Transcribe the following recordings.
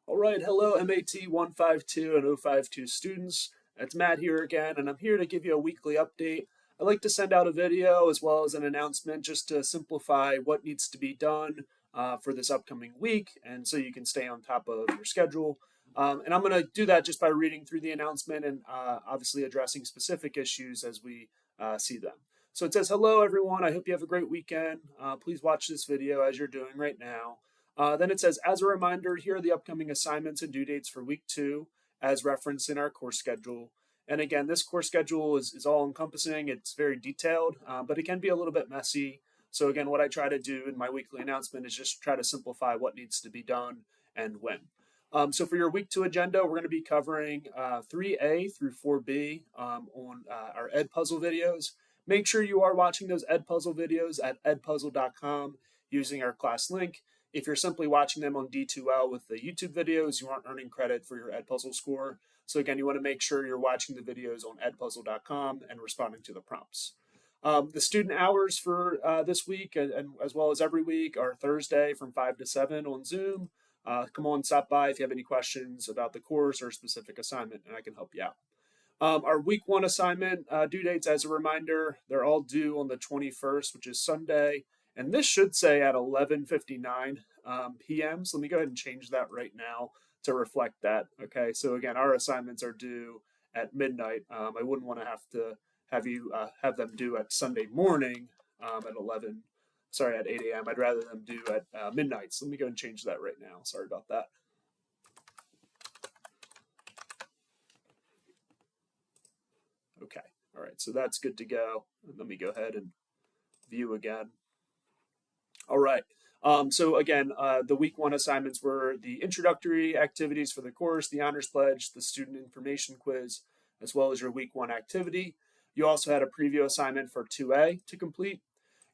All right, hello MAT152 and 052 students. It's Matt here again, and I'm here to give you a weekly update. I like to send out a video as well as an announcement just to simplify what needs to be done for this upcoming week, and so you can stay on top of your schedule. And I'm going to do that just by reading through the announcement and obviously addressing specific issues as we see them. So it says, hello everyone, I hope you have a great weekend. Please watch this video as you're doing right now. Then it says, as a reminder, here are the upcoming assignments and due dates for week 2, as referenced in our course schedule. And again, this course schedule is all encompassing. It's very detailed, but it can be a little bit messy. So again, what I try to do in my weekly announcement is just try to simplify what needs to be done and when. So for your week 2 agenda, we're going to be covering 3A through 4B on our Edpuzzle videos. Make sure you are watching those Edpuzzle videos at edpuzzle.com using our class link. If you're simply watching them on D2L with the YouTube videos, you aren't earning credit for your Edpuzzle score. So again, you want to make sure you're watching the videos on edpuzzle.com and responding to the prompts. The student hours for this week and as well as every week are Thursday from 5 to 7 on Zoom. Come on, stop by if you have any questions about the course or a specific assignment, and I can help you out. Our week 1 assignment due dates, as a reminder, they're all due on the 21st, which is Sunday. And this should say at 11:59 p.m. So let me go ahead and change that right now to reflect that. Okay, so again, our assignments are due at midnight. I wouldn't want to have you have them due at Sunday morning at 8 a.m. I'd rather them due at midnight. So let me go and change that right now. Sorry about that. Okay, all right, so that's good to go. Let me go ahead and view again. All right. So again, the week 1 assignments were the introductory activities for the course, the honors pledge, the student information quiz, as well as your week 1 activity. You also had a preview assignment for 2A to complete,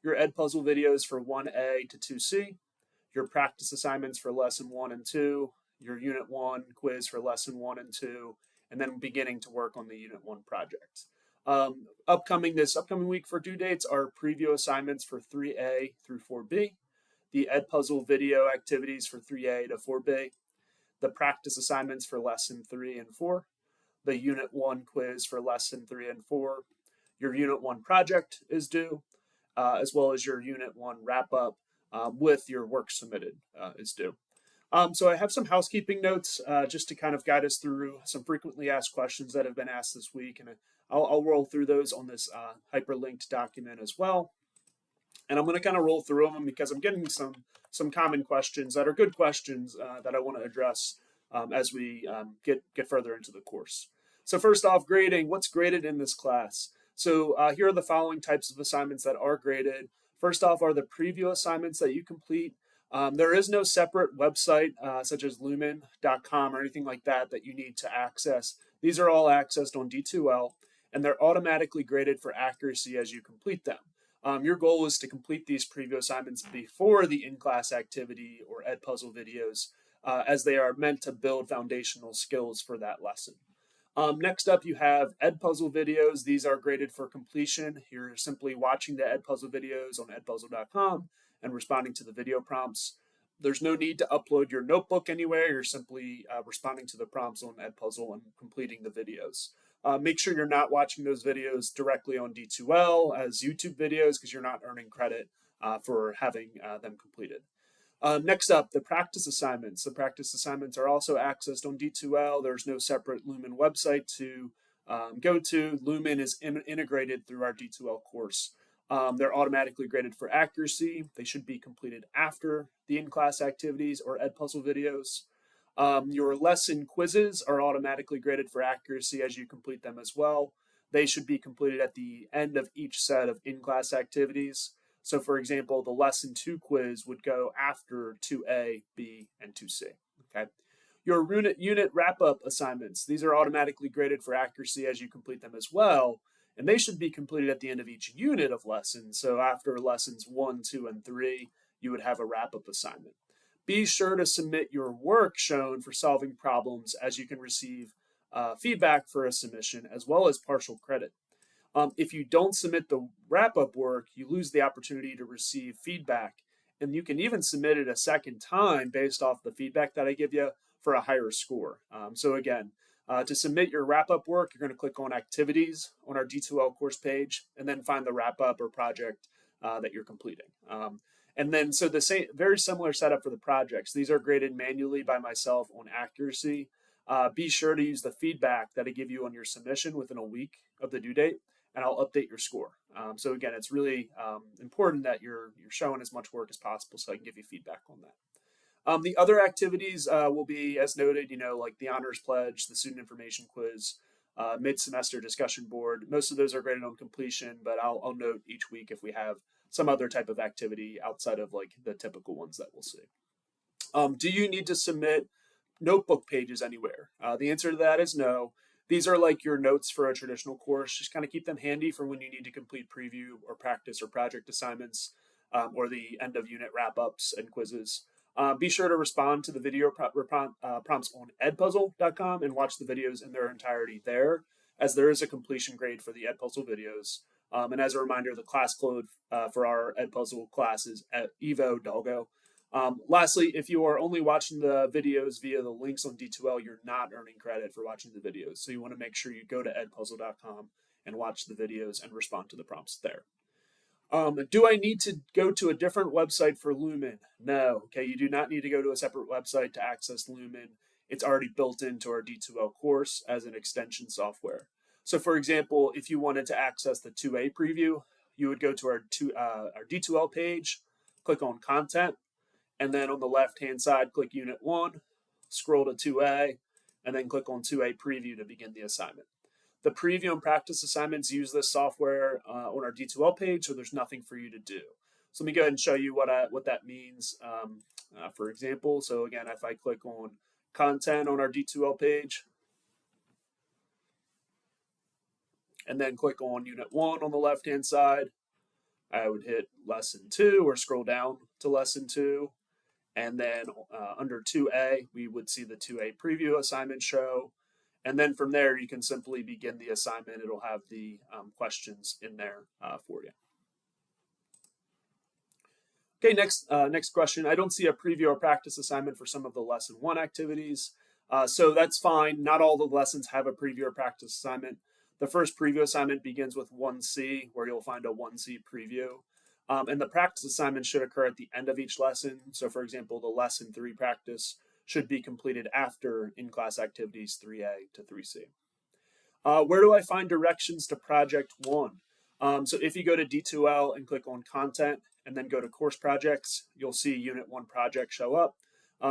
your Edpuzzle videos for 1A to 2C, your practice assignments for lesson 1 and 2, your unit 1 quiz for lesson 1 and 2, and then beginning to work on the unit 1 project. This upcoming week for due dates are preview assignments for 3A through 4B, the Edpuzzle video activities for 3A to 4B, the practice assignments for lesson 3 and 4, the unit 1 quiz for lesson 3 and 4, your unit 1 project is due, as well as your unit 1 wrap up with your work submitted is due. So I have some housekeeping notes just to kind of guide us through some frequently asked questions that have been asked this week, and I'll roll through those on this hyperlinked document as well. And I'm going to kind of roll through them because I'm getting some common questions that are good questions that I want to address as we get further into the course. So first off, grading. What's graded in this class? So here are the following types of assignments that are graded. First off are the preview assignments that you complete. There is no separate website such as lumen.com or anything like that you need to access. These are all accessed on D2L, and they're automatically graded for accuracy as you complete them. Your goal is to complete these preview assignments before the in-class activity or Edpuzzle videos, as they are meant to build foundational skills for that lesson. Next up, you have Edpuzzle videos. These are graded for completion. You're simply watching the Edpuzzle videos on edpuzzle.com and responding to the video prompts. There's no need to upload your notebook anywhere. You're simply responding to the prompts on Edpuzzle and completing the videos. Make sure you're not watching those videos directly on D2L as YouTube videos because you're not earning credit for having them completed. Next up, the practice assignments. The practice assignments are also accessed on D2L. There's no separate Lumen website to go to. Lumen is integrated through our D2L course. They're automatically graded for accuracy. They should be completed after the in-class activities or Edpuzzle videos. Your lesson quizzes are automatically graded for accuracy as you complete them as well. They should be completed at the end of each set of in-class activities. So for example, the lesson 2 quiz would go after 2A, B, and 2C. Okay. Your unit wrap-up assignments, these are automatically graded for accuracy as you complete them as well. And they should be completed at the end of each unit of lessons. So after lessons 1, 2, and 3, you would have a wrap-up assignment. Be sure to submit your work shown for solving problems as you can receive feedback for a submission as well as partial credit. If you don't submit the wrap-up work, you lose the opportunity to receive feedback and you can even submit it a second time based off the feedback that I give you for a higher score. So again, to submit your wrap-up work, you're going to click on Activities on our D2L course page, and then find the wrap-up or project that you're completing. And then, so the same, very similar setup for the projects. These are graded manually by myself on accuracy. Be sure to use the feedback that I give you on your submission within a week of the due date, and I'll update your score. So again, it's really important that you're showing as much work as possible so I can give you feedback on that. The other activities will be, as noted, like the honors pledge, the student information quiz, mid-semester discussion board. Most of those are graded on completion, but I'll note each week if we have some other type of activity outside of like the typical ones that we'll see. Do you need to submit notebook pages anywhere? The answer to that is no. These are like your notes for a traditional course. Just kind of keep them handy for when you need to complete preview or practice or project assignments, or the end of unit wrap-ups and quizzes. Be sure to respond to the video prompts on edpuzzle.com and watch the videos in their entirety there, as there is a completion grade for the Edpuzzle videos. And as a reminder, the class code for our Edpuzzle class is at Evo Doggo. Lastly, if you are only watching the videos via the links on D2L, you're not earning credit for watching the videos. So you want to make sure you go to edpuzzle.com and watch the videos and respond to the prompts there. Do I need to go to a different website for Lumen? No. Okay, you do not need to go to a separate website to access Lumen. It's already built into our D2L course as an extension software. So for example, if you wanted to access the 2A preview, you would go to our D2L page, click on Content, and then on the left-hand side, click Unit 1, scroll to 2A, and then click on 2A Preview to begin the assignment. The preview and practice assignments use this software on our D2L page, so there's nothing for you to do. So let me go ahead and show you what that means, for example. So again, if I click on Content on our D2L page, and then click on Unit 1 on the left-hand side, I would hit Lesson 2 or scroll down to Lesson 2. And then under 2A, we would see the 2A preview assignment show. And then from there, you can simply begin the assignment. It'll have the questions in there for you. Okay, next question. I don't see a preview or practice assignment for some of the Lesson 1 activities. So that's fine. Not all the lessons have a preview or practice assignment. The first preview assignment begins with 1C, where you'll find a 1C preview. And the practice assignment should occur at the end of each lesson. So for example, the Lesson 3 practice should be completed after in-class activities 3A to 3C. Where do I find directions to Project 1? So if you go to D2L and click on Content and then go to Course Projects, you'll see Unit 1 project show up.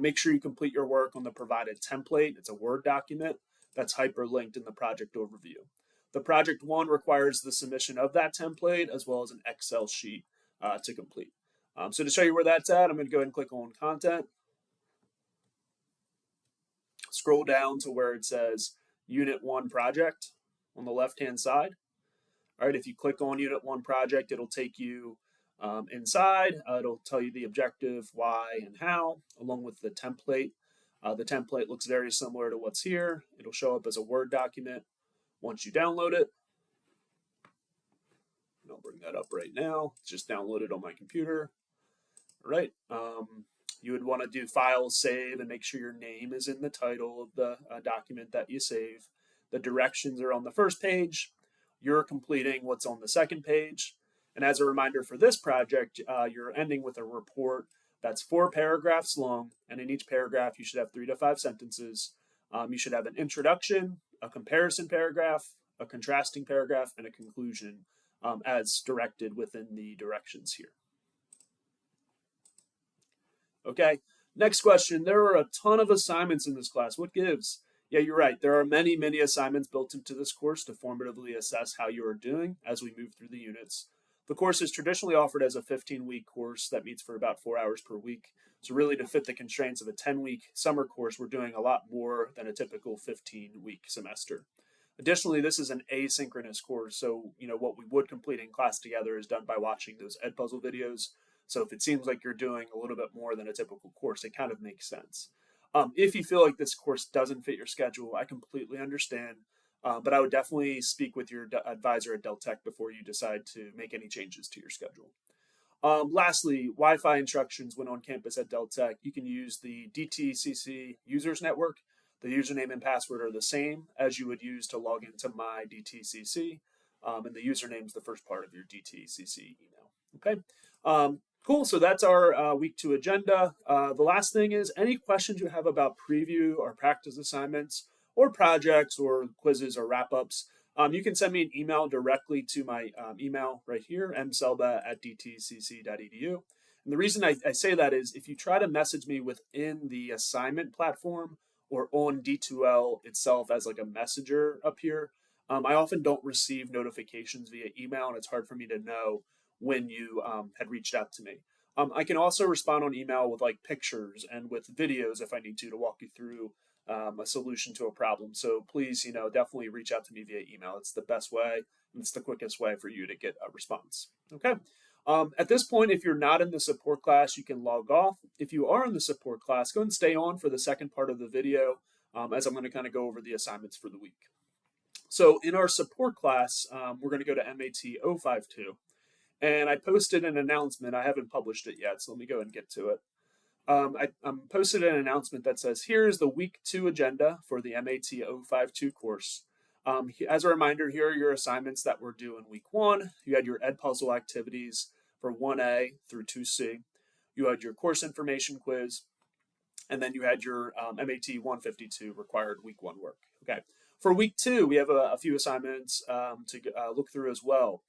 Make sure you complete your work on the provided template. It's a Word document that's hyperlinked in the project overview. The Project 1 requires the submission of that template as well as an Excel sheet to complete. So to show you where that's at, I'm going to go ahead and click on Content. Scroll down to where it says Unit 1 Project on the left-hand side. All right, if you click on Unit 1 Project, it'll take you inside. It'll tell you the objective, why, and how, along with the template. The template looks very similar to what's here. It'll show up as a Word document once you download it. And I'll bring that up right now. It's just downloaded on my computer. All right. You would want to do File, Save, and make sure your name is in the title of the document that you save. The directions are on the first page. You're completing what's on the second page. And as a reminder for this project, you're ending with a report that's 4 paragraphs long. And in each paragraph, you should have 3 to 5 sentences. You should have an introduction, a comparison paragraph, a contrasting paragraph, and a conclusion as directed within the directions here. Okay, next question. There are a ton of assignments in this class. What gives? Yeah, you're right. There are many, many assignments built into this course to formatively assess how you are doing as we move through the units. The course is traditionally offered as a 15-week course that meets for about 4 hours per week. So really to fit the constraints of a 10-week summer course, we're doing a lot more than a typical 15-week semester. Additionally, this is an asynchronous course, so what we would complete in class together is done by watching those Edpuzzle videos. So if it seems like you're doing a little bit more than a typical course, it kind of makes sense. If you feel like this course doesn't fit your schedule, I completely understand, but I would definitely speak with your advisor at Deltec before you decide to make any changes to your schedule. Lastly, Wi-Fi instructions when on campus at Del Tech. You can use the DTCC users network. The username and password are the same as you would use to log into my DTCC, and the username is the first part of your DTCC email. Okay, cool. So that's our week 2 agenda. The last thing is any questions you have about preview or practice assignments or projects or quizzes or wrap-ups. You can send me an email directly to my email right here, mselba@dtcc.edu. And the reason I say that is if you try to message me within the assignment platform or on D2L itself as like a messenger up here, I often don't receive notifications via email, and it's hard for me to know when you had reached out to me. I can also respond on email with like pictures and with videos if I need to walk you through a solution to a problem. So please, definitely reach out to me via email. It's the best way, and it's the quickest way for you to get a response. Okay. At this point, if you're not in the support class, you can log off. If you are in the support class, go and stay on for the second part of the video, as I'm going to kind of go over the assignments for the week. So in our support class, we're going to go to MAT152. And I posted an announcement. I haven't published it yet, so let me go and get to it. I posted an announcement that says, here's the week 2 agenda for the MAT152 course. As a reminder, here are your assignments that were due in week 1. You had your Edpuzzle activities for 1A through 2C. You had your course information quiz, and then you had your MAT152 required week 1 work. Okay. For week 2, we have a few assignments to look through as well.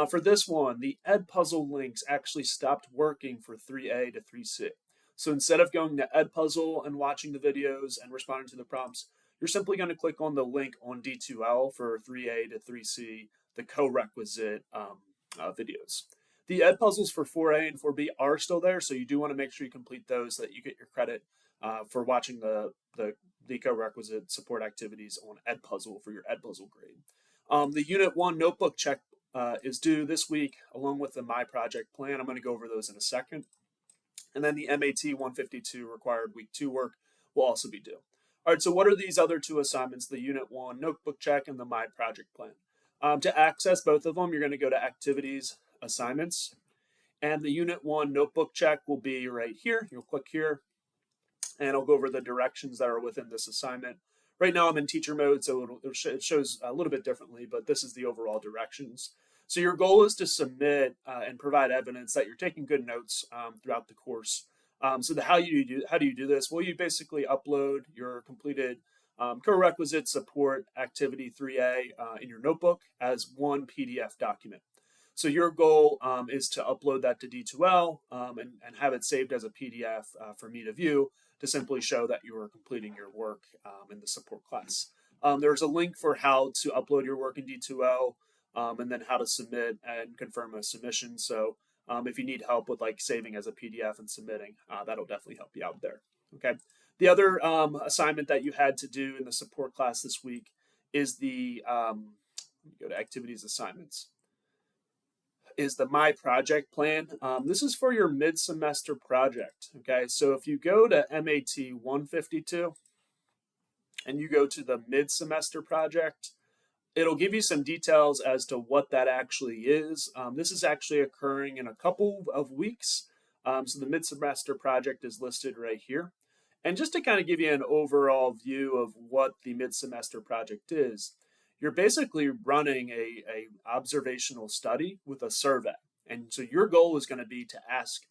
For this one, the Edpuzzle links actually stopped working for 3A to 3C. So instead of going to Edpuzzle and watching the videos and responding to the prompts, you're simply going to click on the link on D2L for 3A to 3C, the co-requisite videos. The Edpuzzles for 4A and 4B are still there, so you do want to make sure you complete those so that you get your credit for watching the co-requisite support activities on Edpuzzle for your Edpuzzle grade. The Unit 1 notebook check is due this week, along with the My Project plan. I'm going to go over those in a second. And then the MAT152 required week 2 work will also be due. All right, so what are these other 2 assignments, the Unit 1 notebook check and the My Project plan? To access both of them, you're going to go to Activities, Assignments, and the Unit 1 notebook check will be right here. You'll click here, and I'll go over the directions that are within this assignment. Right now I'm in teacher mode, so it shows a little bit differently, but this is the overall directions. So your goal is to submit and provide evidence that you're taking good notes throughout the course. So how do you do this? Well, you basically upload your completed co-requisite support activity 3A in your notebook as one PDF document. So your goal is to upload that to D2L and have it saved as a PDF for me to view to simply show that you are completing your work in the support class. There's a link for how to upload your work in D2L and then how to submit and confirm a submission. So if you need help with like saving as a PDF and submitting, that'll definitely help you out there. Okay. The other assignment that you had to do in the support class this week is the let me go to activities assignments. Is the My Project plan. This is for your mid-semester project. Okay, so if you go to MAT152 and you go to the mid-semester project, it'll give you some details as to what that actually is. This is actually occurring in a couple of weeks. So the mid-semester project is listed right here. And just to kind of give you an overall view of what the mid-semester project is, you're basically running a observational study with a survey. And so your goal is going to be to ask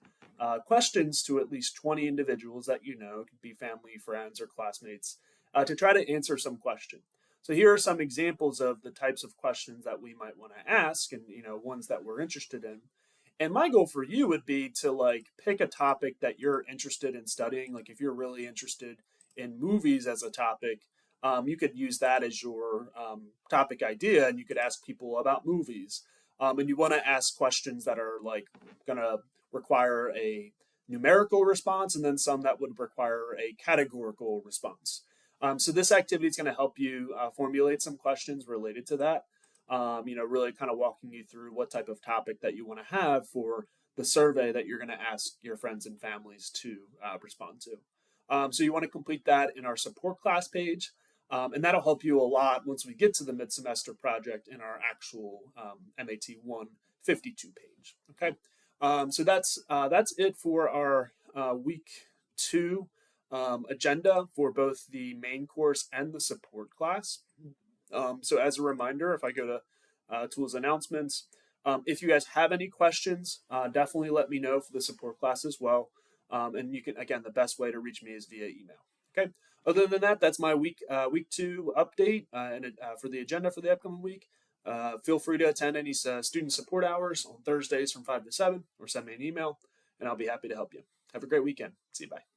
questions to at least 20 individuals that you know, it could be family, friends, or classmates, to try to answer some question. So here are some examples of the types of questions that we might want to ask and, ones that we're interested in. And my goal for you would be to like pick a topic that you're interested in studying. Like if you're really interested in movies as a topic, you could use that as your topic idea, and you could ask people about movies. And you want to ask questions that are like going to require a numerical response, and then some that would require a categorical response. So this activity is going to help you formulate some questions related to that. Really kind of walking you through what type of topic that you want to have for the survey that you're going to ask your friends and families to respond to. So you want to complete that in our support class page. And that'll help you a lot once we get to the mid-semester project in our actual MAT152 page. Okay. So that's it for our week 2 agenda for both the main course and the support class. So as a reminder, if I go to tools announcements, if you guys have any questions, definitely let me know for the support class as well. And you can, again, the best way to reach me is via email. Okay. Other than that, that's my week 2 update and for the agenda for the upcoming week. Feel free to attend any student support hours on Thursdays from 5 to 7, or send me an email, and I'll be happy to help you. Have a great weekend. See you. Bye.